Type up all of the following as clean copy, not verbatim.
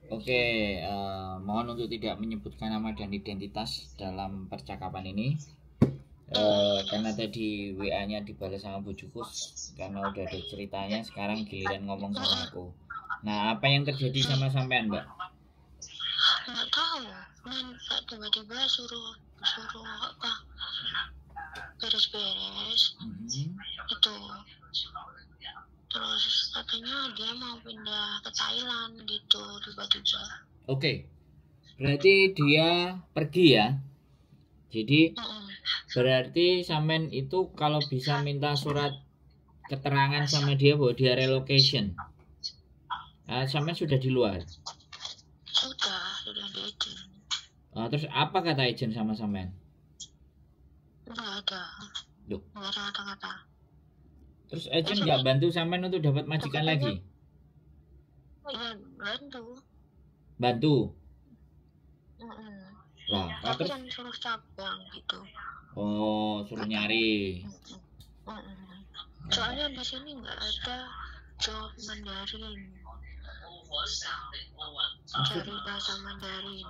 Oke, mohon untuk tidak menyebutkan nama dan identitas dalam percakapan ini. Karena tadi WA-nya dibalas sama bujuku, karena udah ada ceritanya, sekarang giliran ngomong sama aku. Nah, apa yang terjadi sama sampean, Mbak? Nggak tahu, Mbak tiba-tiba suruh apa beres-beres itu. Terus katanya dia mau pindah ke Thailand gitu tiba-tiba. Oke, berarti dia pergi ya. Jadi berarti sampean itu kalau bisa minta surat keterangan sama dia bahwa dia relocation. Sampean sudah di luar. Sudah di izin. Terus apa kata agent sama sampean? Nggak ada. Loh. Nggak ada kata-kata. Terus agent nggak bantu sampean untuk dapat majikan lagi? Iya, bantu. Bantu? Lah, tapi kan suruh cabang gitu. Oh, suruh nyari. Soalnya di sini nggak ada job Mandarin. Cari bahasa Mandarin.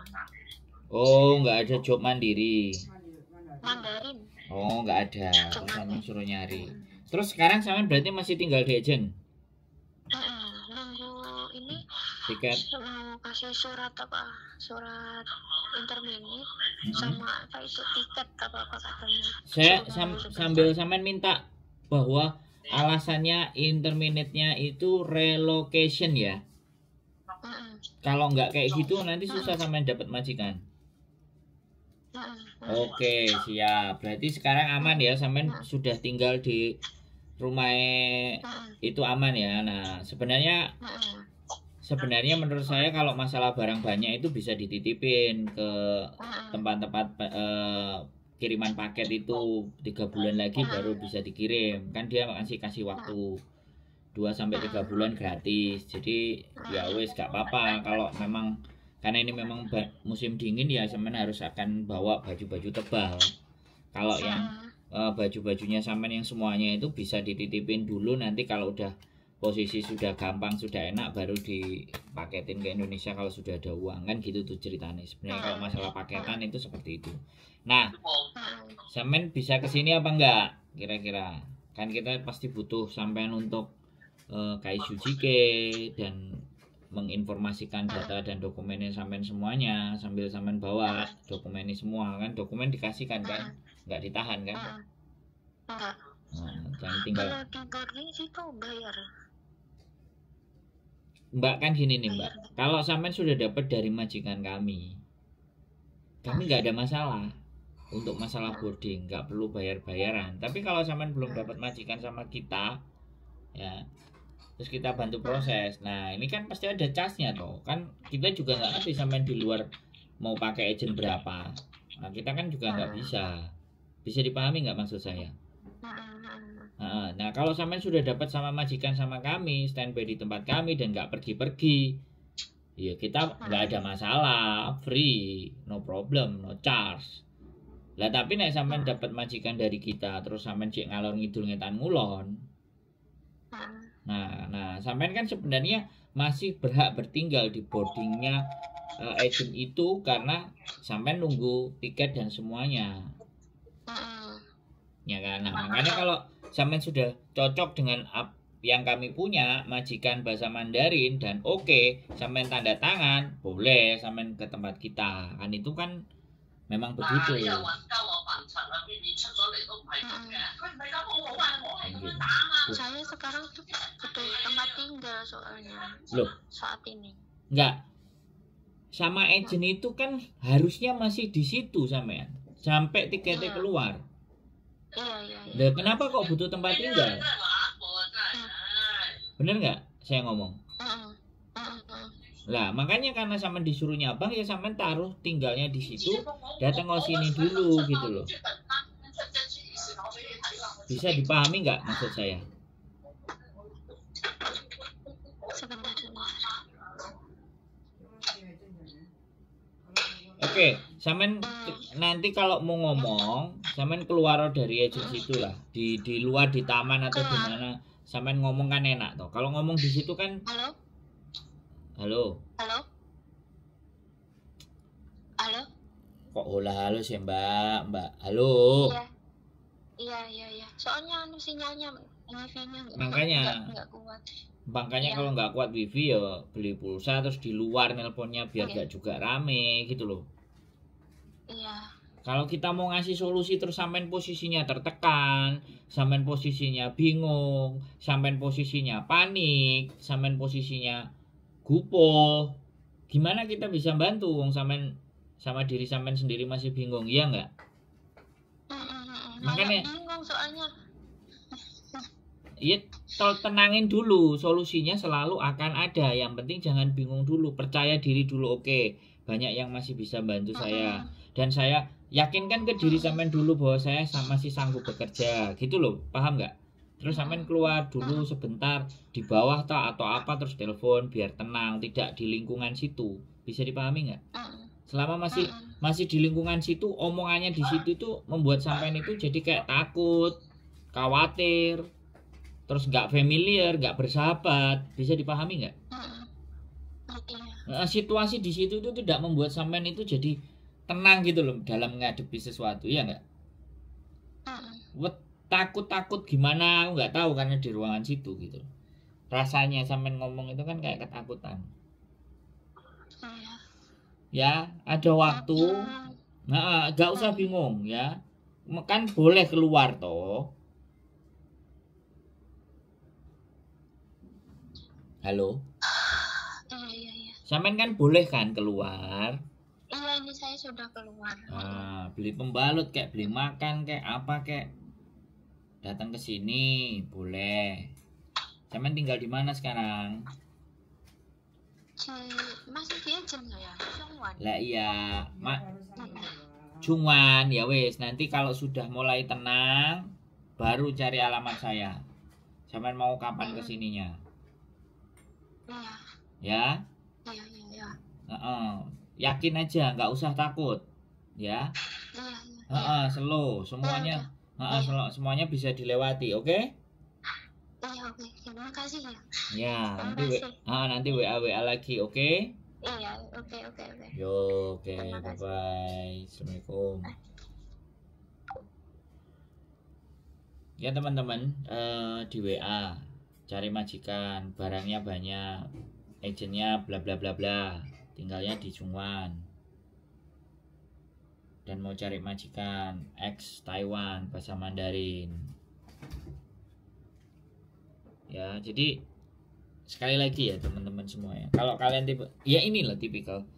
Oh, nggak ada job mandiri. Mandarin. Oh, nggak ada. Sampean suruh nyari. Terus sekarang sampean berarti masih tinggal di agent? Nunggu ini tiket. Mau kasih surat interminit sama apa itu tiket apa katanya. Saya sambil sampean minta bahwa alasannya interminate-nya itu relocation ya. Kalau nggak kayak gitu nanti susah sampean dapat majikan. Oke, siap. Berarti sekarang aman ya, sampean sudah tinggal di rumah itu aman ya. Nah, sebenarnya menurut saya kalau masalah barang banyak itu bisa dititipin ke tempat-tempat kiriman paket itu 3 bulan lagi baru bisa dikirim. Kan dia kasih waktu 2-3 bulan gratis. Jadi ya wes gak apa-apa kalau memang, karena ini memang musim dingin ya, sampean harus akan bawa baju-baju tebal. Kalau yang baju-bajunya sampean yang semuanya itu bisa dititipin dulu, nanti kalau udah posisi sudah gampang, sudah enak, baru dipaketin ke Indonesia kalau sudah ada uang. Kan gitu tuh ceritanya. Sebenarnya kalau masalah paketan itu seperti itu. Nah, sampean bisa kesini apa enggak kira-kira? Kan kita pasti butuh sampean untuk KIJUJK dan menginformasikan data dan dokumennya sampean semuanya, sambil sampean bawa dokumennya semua. Kan dokumen dikasihkan kan, nggak ditahan kan? Jangan tinggal. Kalau di boarding situ bayar. Mbak, kan gini nih Mbak, kalau sampean sudah dapat dari majikan kami nggak ada masalah untuk masalah boarding, nggak perlu bayar-bayaran. Tapi kalau sampean belum dapat majikan sama kita ya, terus kita bantu proses, nah ini kan pasti ada casnya toh. Kan kita juga nggak ngerti sampean di luar mau pakai agent berapa. Nah kita kan juga nggak bisa dipahami nggak maksud saya? Nah kalau sampean sudah dapat sama majikan sama kami, standby di tempat kami dan nggak pergi-pergi, ya kita nggak ada masalah, free, no problem, no charge. Lah tapi nek sampean dapat majikan dari kita terus sampean cek ngalor ngidul ngetan ngulon, nah sampean kan sebenarnya masih berhak bertinggal di boardingnya agent itu karena sampean nunggu tiket dan semuanya. Ya kan, nah makanya kalau sampean sudah cocok dengan yang kami punya, majikan bahasa Mandarin dan oke, sampean tanda tangan, boleh sampean ke tempat kita. Kan itu kan memang begitu. Saya sekarang tuh butuh tempat tinggal soalnya. Loh, saat ini. Enggak. Sama agent itu kan harusnya masih di situ sampean sampai tiketnya keluar. Iya. Kenapa kok butuh tempat tinggal? Bener nggak saya ngomong? Lah makanya karena sampean disuruh nyabang ya sampean taruh tinggalnya di situ, datang ke sini dulu gitu loh. Bisa dipahami nggak maksud saya? Oke, sampean nanti kalau mau ngomong, sampean keluar dari agensi itu lah, di luar di taman atau di mana, sampean ngomong kan enak toh. Kalau ngomong di situ kan. Halo. Halo. Halo. kok hola halo sih Mbak. Halo. Iya. Soalnya sinyalnya wifi-nya Makanya nggak kuat. Makanya kalau nggak kuat wifi ya beli pulsa terus di luar nelponnya biar gak juga rame gitu loh. Iya. Kalau kita mau ngasih solusi terus sampean posisinya tertekan, sampean posisinya bingung, sampean posisinya panik, sampean posisinya gupoh, gimana kita bisa bantu wong sampean sama diri sampean sendiri masih bingung, iya nggak? Makanya bingung soalnya. Iya, tenangin dulu, solusinya selalu akan ada. Yang penting jangan bingung dulu, percaya diri dulu. Oke, banyak yang masih bisa bantu saya. Dan saya yakinkan ke diri sampean dulu bahwa saya masih sanggup bekerja. Gitu loh, paham nggak? Terus sampean keluar dulu sebentar di bawah tak atau apa terus telepon biar tenang, tidak di lingkungan situ. Bisa dipahami nggak? Selama masih di lingkungan situ, omongannya di situ tuh membuat sampean itu jadi kayak takut, khawatir, terus nggak familiar, nggak bersahabat. Bisa dipahami nggak? Nah, situasi di situ itu tidak membuat sampean itu jadi tenang gitu loh dalam menghadapi sesuatu, ya nggak? Takut gimana aku nggak tahu karena di ruangan situ gitu. Rasanya sampean ngomong itu kan kayak ketakutan. Ya, ada waktu. Nah, nggak usah bingung ya. Kan boleh keluar toh. Halo. Iya. Sampean kan boleh kan keluar? Iya, ini saya sudah keluar. Beli pembalut kayak beli makan kayak apa kayak. Datang ke sini boleh. Sampean tinggal di mana sekarang? Masih di Ejen ya, Jungwan. Lah iya, Jungwan ya wes. Nanti kalau sudah mulai tenang, baru cari alamat saya. Sampean mau kapan kesininya? Iya. Ya? Yakin aja, nggak usah takut, ya. Slow, semuanya, semuanya bisa dilewati, oke? Iya, oke. Terima kasih ya. Ya, nanti WA lagi, oke? Iya, oke. Yo, oke, bye. Assalamualaikum. Ya teman-teman, di WA cari majikan, barangnya banyak, agennya bla bla bla bla, tinggalnya di Jungwan, dan mau cari majikan ex Taiwan bahasa Mandarin. Ya, jadi sekali lagi ya teman-teman semua ya, kalau kalian ya inilah tipikal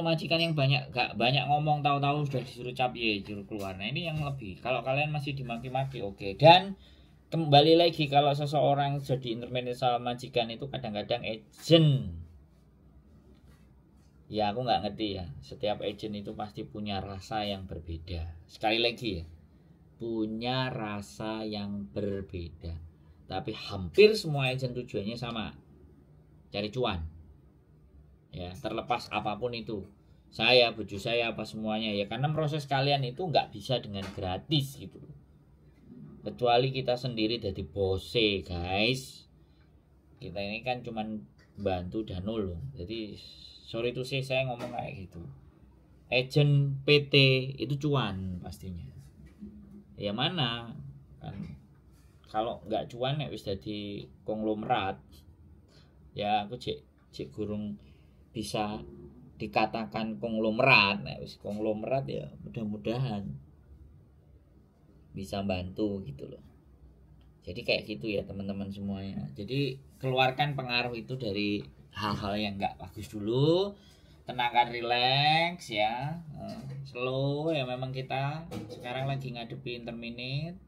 majikan yang gak banyak ngomong, tahu-tahu sudah disuruh capye suruh keluar. Nah ini yang lebih, kalau kalian masih dimaki-maki oke. Dan kembali lagi, kalau seseorang jadi intermediate sama majikan itu kadang-kadang agent. Ya aku nggak ngerti ya, setiap agent itu pasti punya rasa yang berbeda. Sekali lagi ya, punya rasa yang berbeda. Tapi hampir semua agent tujuannya sama, cari cuan. Ya, terlepas apapun itu, saya, bojo saya, apa semuanya ya, karena proses kalian itu nggak bisa dengan gratis gitu. Kecuali kita sendiri jadi bose guys. Kita ini kan cuman bantu dan nolong. Jadi sorry to say saya ngomong kayak gitu. Agent PT itu cuan pastinya. Ya mana kan, kalau nggak cuan ya wis jadi konglomerat. Ya aku cek gurung bisa dikatakan konglomerat. Nah wis konglomerat ya mudah-mudahan bisa bantu gitu loh. Jadi kayak gitu ya teman-teman semuanya. Jadi keluarkan pengaruh itu dari hal-hal yang nggak bagus dulu. Tenangkan, relax ya. Slow ya, memang kita sekarang lagi ngadepin interminate,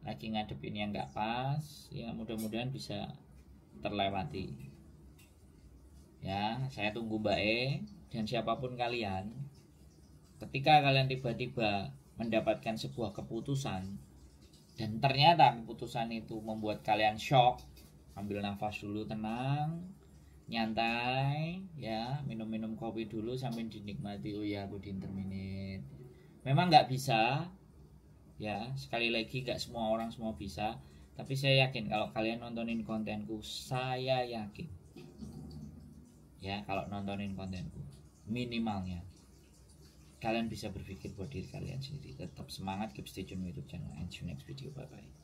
lagi ngadepin yang nggak pas ya, mudah-mudahan bisa terlewati ya. Saya tunggu Mbak E dan siapapun kalian, ketika kalian tiba-tiba mendapatkan sebuah keputusan dan ternyata keputusan itu membuat kalian shock, ambil nafas dulu, tenang, nyantai ya, minum kopi dulu sambil dinikmati. Oh ya, aku di interminate. Memang nggak bisa ya, sekali lagi nggak semua orang semua bisa, tapi saya yakin kalau kalian nontonin kontenku, saya yakin ya, kalau nontonin kontenku minimalnya kalian bisa berpikir buat diri kalian sendiri. Tetap semangat, keep stay tune YouTube channel, and see you next video. Bye bye.